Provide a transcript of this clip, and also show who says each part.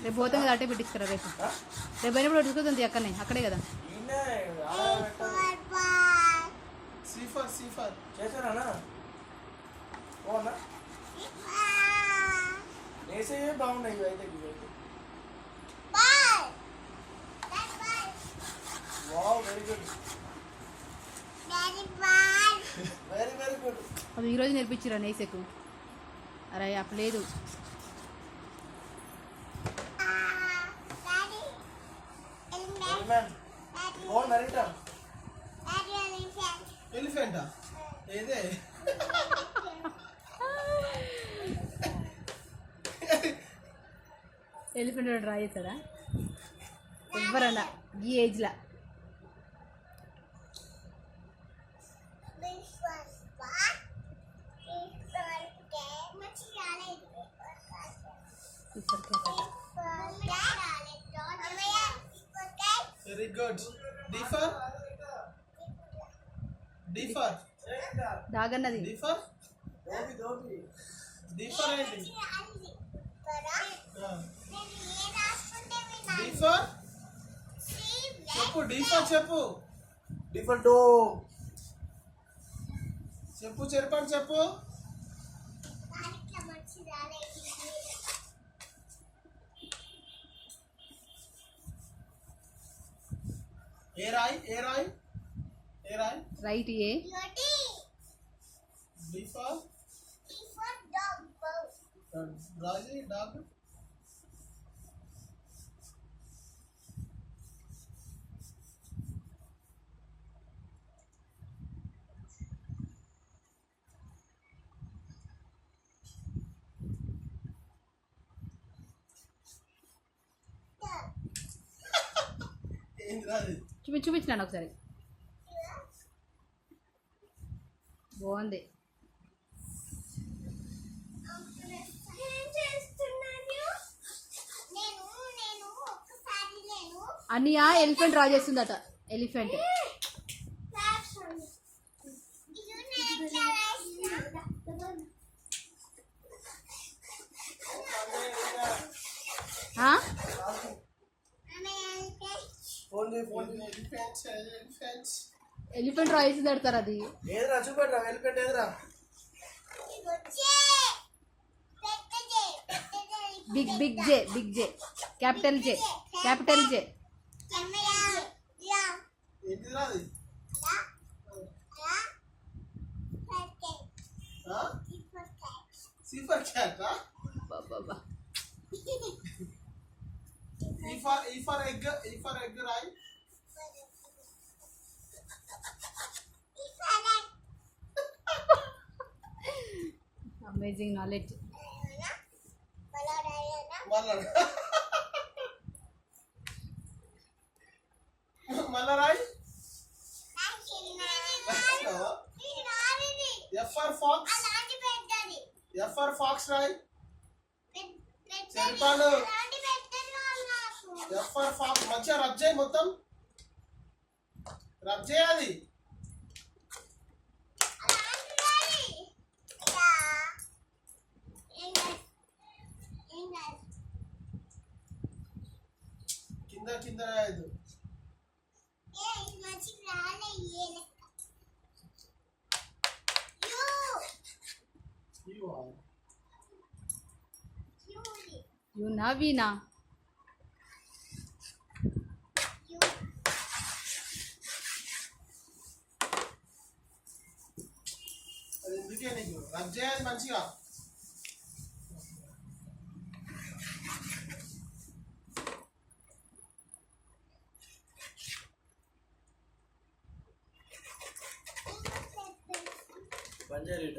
Speaker 1: రేపు పోతాం కదా, అట్టే పెట్టించుకురా రేపు. రేపు పోయినప్పుడు తీసుకొస్తుంది అక్కడనే, అక్కడే కదా.
Speaker 2: బాగున్నాయి
Speaker 1: అది ఈరోజు నేర్పించిరా నైసెకు. అరే అప్పలేదు.
Speaker 2: ఎలిఫెంటా ఏదే
Speaker 1: ఎలిఫెంట్ డ్రా చేస్తాడా ఎవరన్నా ఈ ఏజ్లా?
Speaker 2: Very good. డీఫర్
Speaker 1: దాగన్నది.
Speaker 2: డీఫర్ ఏంటి? డీఫర్ చెప్పు. డీఫర్ చెప్పు. డీఫర్ డో చెప్పు. చెరపండి చెప్పు. ఏ రాయి? ఏ రాయి? ఏ రాయి?
Speaker 1: రైట్. ఏ
Speaker 2: డీఫర్ రాజీ డాగ్.
Speaker 1: చూపించినాను ఒకసారి. బాగుంది. అన్నయ్య ఎలిఫెంట్ డ్రా చేస్తుందట. ఎలిఫెంట్ ఎలిఫెంట్ డ్రా చేసి పెడతారు. అది
Speaker 2: చూపెట్టరా? ఎలిఫెంట్ ఎదురా?
Speaker 1: Big big J. Big J. Capital J. Capital J.
Speaker 2: C for cat. E for egg. E for egg, right?
Speaker 1: Amazing knowledge.
Speaker 2: Malarai. F for fox. F for fox, right? చెప్పాడు. F for fox. మంచిగా rub చేయి. మొత్తం rub చేయాలి. కింద కింద రాయదు.
Speaker 1: You Naveena.
Speaker 2: అందుకే నీకు rub చేయాలి మంచిగా. పంజారీ